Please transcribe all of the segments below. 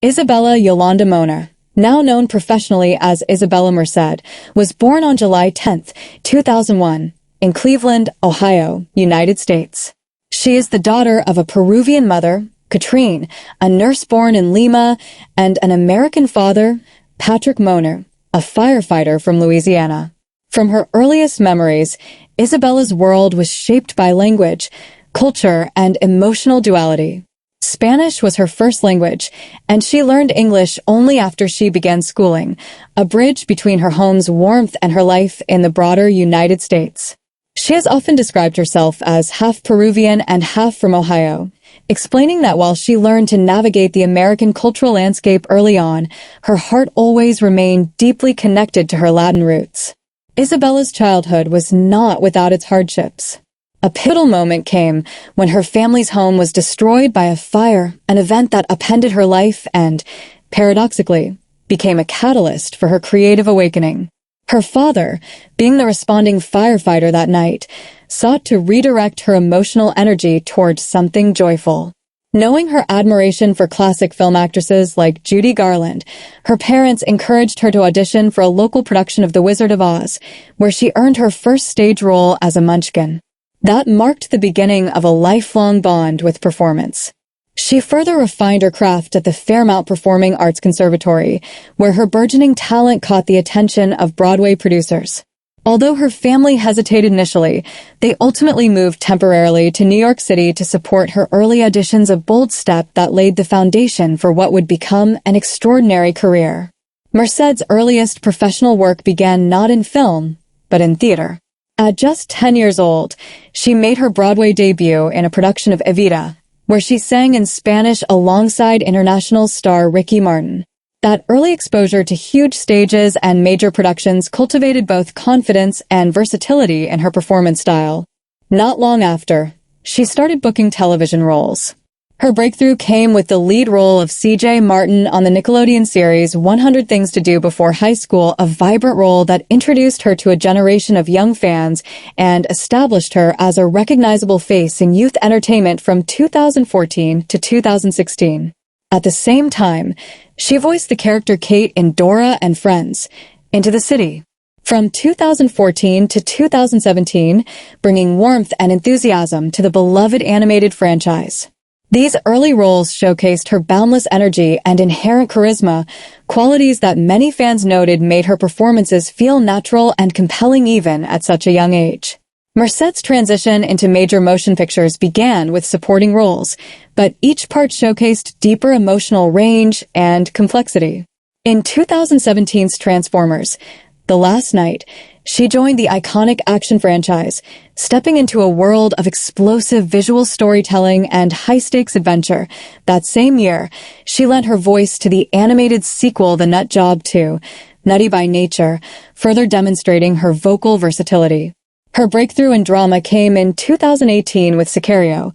Isabela Yolanda Moner, now known professionally as Isabela Merced, was born on July 10, 2001, in Cleveland, Ohio, United States. She is the daughter of a Peruvian mother, Katrine, a nurse born in Lima, and an American father, Patrick Moner, a firefighter from Louisiana. From her earliest memories, Isabela's world was shaped by language, culture, and emotional duality. Spanish was her first language, and she learned English only after she began schooling, a bridge between her home's warmth and her life in the broader United States. She has often described herself as half Peruvian and half from Ohio, explaining that while she learned to navigate the American cultural landscape early on, her heart always remained deeply connected to her Latin roots. Isabela's childhood was not without its hardships. A pivotal moment came when her family's home was destroyed by a fire, an event that upended her life and, paradoxically, became a catalyst for her creative awakening. Her father, being the responding firefighter that night, sought to redirect her emotional energy towards something joyful. Knowing her admiration for classic film actresses like Judy Garland, her parents encouraged her to audition for a local production of The Wizard of Oz, where she earned her first stage role as a Munchkin. That marked the beginning of a lifelong bond with performance. She further refined her craft at the Fairmount Performing Arts Conservatory, where her burgeoning talent caught the attention of Broadway producers. Although her family hesitated initially, they ultimately moved temporarily to New York City to support her early auditions, a bold step that laid the foundation for what would become an extraordinary career. Merced's earliest professional work began not in film, but in theater. At just 10 years old, she made her Broadway debut in a production of Evita, where she sang in Spanish alongside international star Ricky Martin. That early exposure to huge stages and major productions cultivated both confidence and versatility in her performance style. Not long after, she started booking television roles. Her breakthrough came with the lead role of C.J. Martin on the Nickelodeon series 100 Things to Do Before High School, a vibrant role that introduced her to a generation of young fans and established her as a recognizable face in youth entertainment from 2014 to 2016. At the same time, she voiced the character Kate in Dora and Friends, Into the City. From 2014 to 2017, bringing warmth and enthusiasm to the beloved animated franchise. These early roles showcased her boundless energy and inherent charisma, qualities that many fans noted made her performances feel natural and compelling even at such a young age. Merced's transition into major motion pictures began with supporting roles, but each part showcased deeper emotional range and complexity. In 2017's Transformers: The Last Knight, she joined the iconic action franchise, stepping into a world of explosive visual storytelling and high-stakes adventure. That same year, she lent her voice to the animated sequel The Nut Job 2, Nutty by Nature, further demonstrating her vocal versatility. Her breakthrough in drama came in 2018 with Sicario,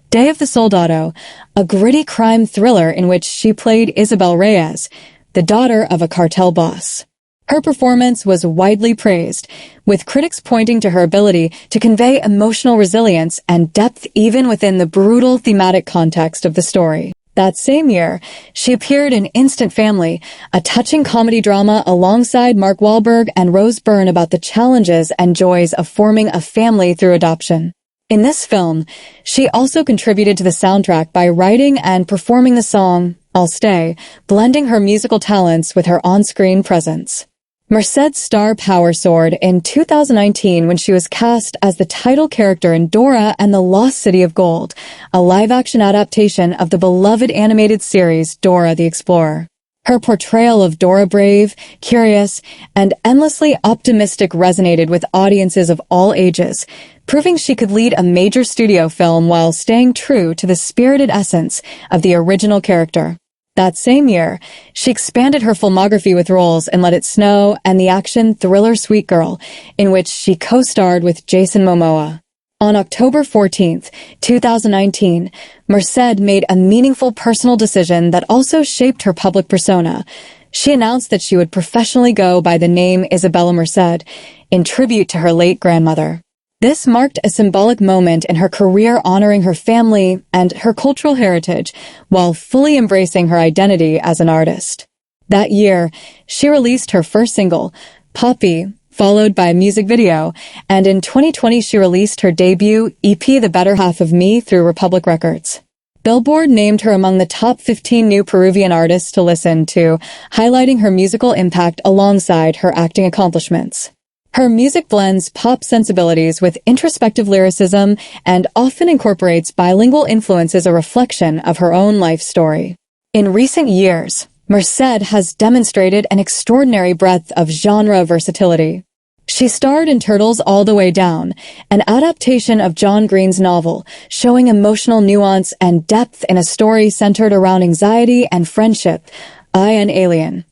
Day of the Soldado, a gritty crime thriller in which she played Isabel Reyes, the daughter of a cartel boss. Her performance was widely praised, with critics pointing to her ability to convey emotional resilience and depth even within the brutal thematic context of the story. That same year, she appeared in Instant Family, a touching comedy drama alongside Mark Wahlberg and Rose Byrne about the challenges and joys of forming a family through adoption. In this film, she also contributed to the soundtrack by writing and performing the song, I'll Stay, blending her musical talents with her on-screen presence. Merced's star power soared in 2019 when she was cast as the title character in Dora and the Lost City of Gold, a live-action adaptation of the beloved animated series Dora the Explorer. Her portrayal of Dora brave, curious, and endlessly optimistic resonated with audiences of all ages, proving she could lead a major studio film while staying true to the spirited essence of the original character. That same year, she expanded her filmography with roles in Let It Snow and the action thriller Sweet Girl, in which she co-starred with Jason Momoa. On October 14, 2019, Merced made a meaningful personal decision that also shaped her public persona. She announced that she would professionally go by the name Isabela Merced, in tribute to her late grandmother. This marked a symbolic moment in her career, honoring her family and her cultural heritage while fully embracing her identity as an artist. That year, she released her first single, Poppy, followed by a music video, and in 2020 she released her debut EP, The Better Half of Me, through Republic Records. Billboard named her among the top 15 new Peruvian artists to listen to, highlighting her musical impact alongside her acting accomplishments. Her music blends pop sensibilities with introspective lyricism and often incorporates bilingual influences, a reflection of her own life story. In recent years, Merced has demonstrated an extraordinary breadth of genre versatility. She starred in Turtles All the Way Down, an adaptation of John Green's novel, showing emotional nuance and depth in a story centered around anxiety and friendship. I, an Alien.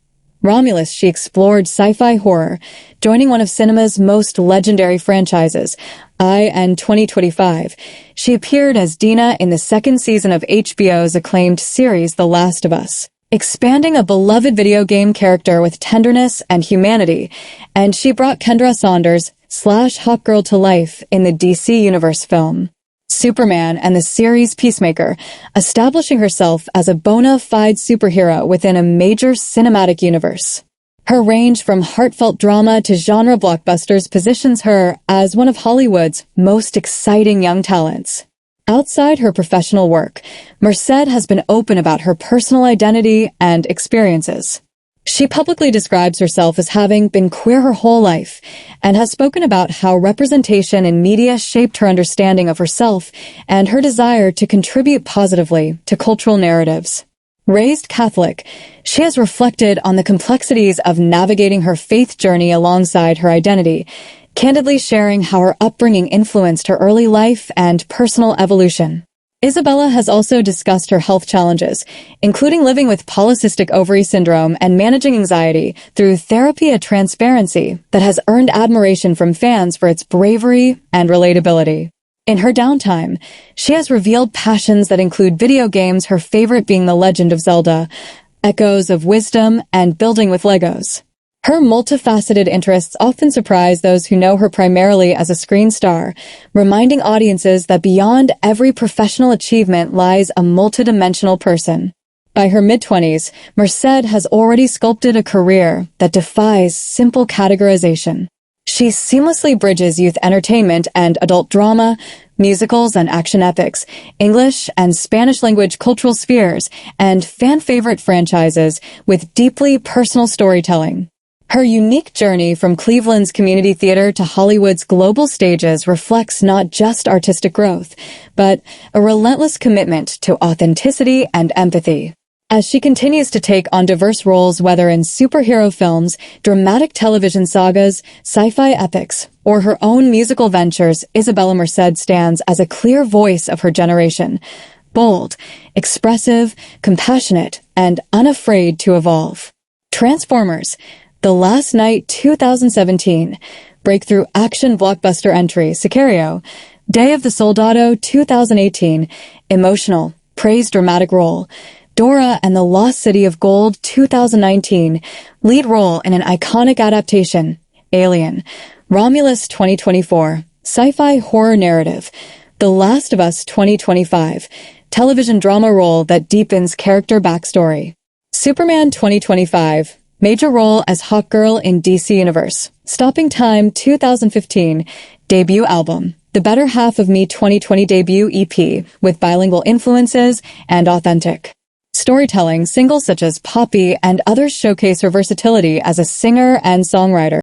Romulus, she explored sci-fi horror, joining one of cinema's most legendary franchises. In 2025, she appeared as Dina in the second season of HBO's acclaimed series The Last of Us, expanding a beloved video game character with tenderness and humanity, and she brought Kendra Saunders / Hawkgirl to life in the DC Universe film Superman and the series Peacemaker, establishing herself as a bona fide superhero within a major cinematic universe. Her range from heartfelt drama to genre blockbusters positions her as one of Hollywood's most exciting young talents. Outside her professional work, Merced has been open about her personal identity and experiences. She publicly describes herself as having been queer her whole life and has spoken about how representation in media shaped her understanding of herself and her desire to contribute positively to cultural narratives. Raised Catholic, she has reflected on the complexities of navigating her faith journey alongside her identity, candidly sharing how her upbringing influenced her early life and personal evolution. Isabela has also discussed her health challenges, including living with polycystic ovary syndrome and managing anxiety through therapy, a transparency that has earned admiration from fans for its bravery and relatability. In her downtime, she has revealed passions that include video games, her favorite being The Legend of Zelda, echoes of wisdom, and building with Legos. Her multifaceted interests often surprise those who know her primarily as a screen star, reminding audiences that beyond every professional achievement lies a multidimensional person. By her mid-20s, Merced has already sculpted a career that defies simple categorization. She seamlessly bridges youth entertainment and adult drama, musicals and action epics, English and Spanish-language cultural spheres, and fan-favorite franchises with deeply personal storytelling. Her unique journey from Cleveland's community theater to Hollywood's global stages reflects not just artistic growth, but a relentless commitment to authenticity and empathy. As she continues to take on diverse roles, whether in superhero films, dramatic television sagas, sci-fi epics, or her own musical ventures, Isabela Merced stands as a clear voice of her generation. Bold, expressive, compassionate, and unafraid to evolve. Transformers, The Last Night 2017, breakthrough action blockbuster entry Sicario, Day of the Soldado 2018, emotional, praised dramatic role, Dora and the Lost City of Gold 2019, lead role in an iconic adaptation, Alien, Romulus 2024, sci-fi horror narrative, The Last of Us 2025, television drama role that deepens character backstory, Superman 2025, major role as Hawkgirl in DC Universe, Stopping Time 2015, debut album, The Better Half of Me 2020 debut EP with bilingual influences and authentic storytelling. Singles such as Poppy and others showcase her versatility as a singer and songwriter.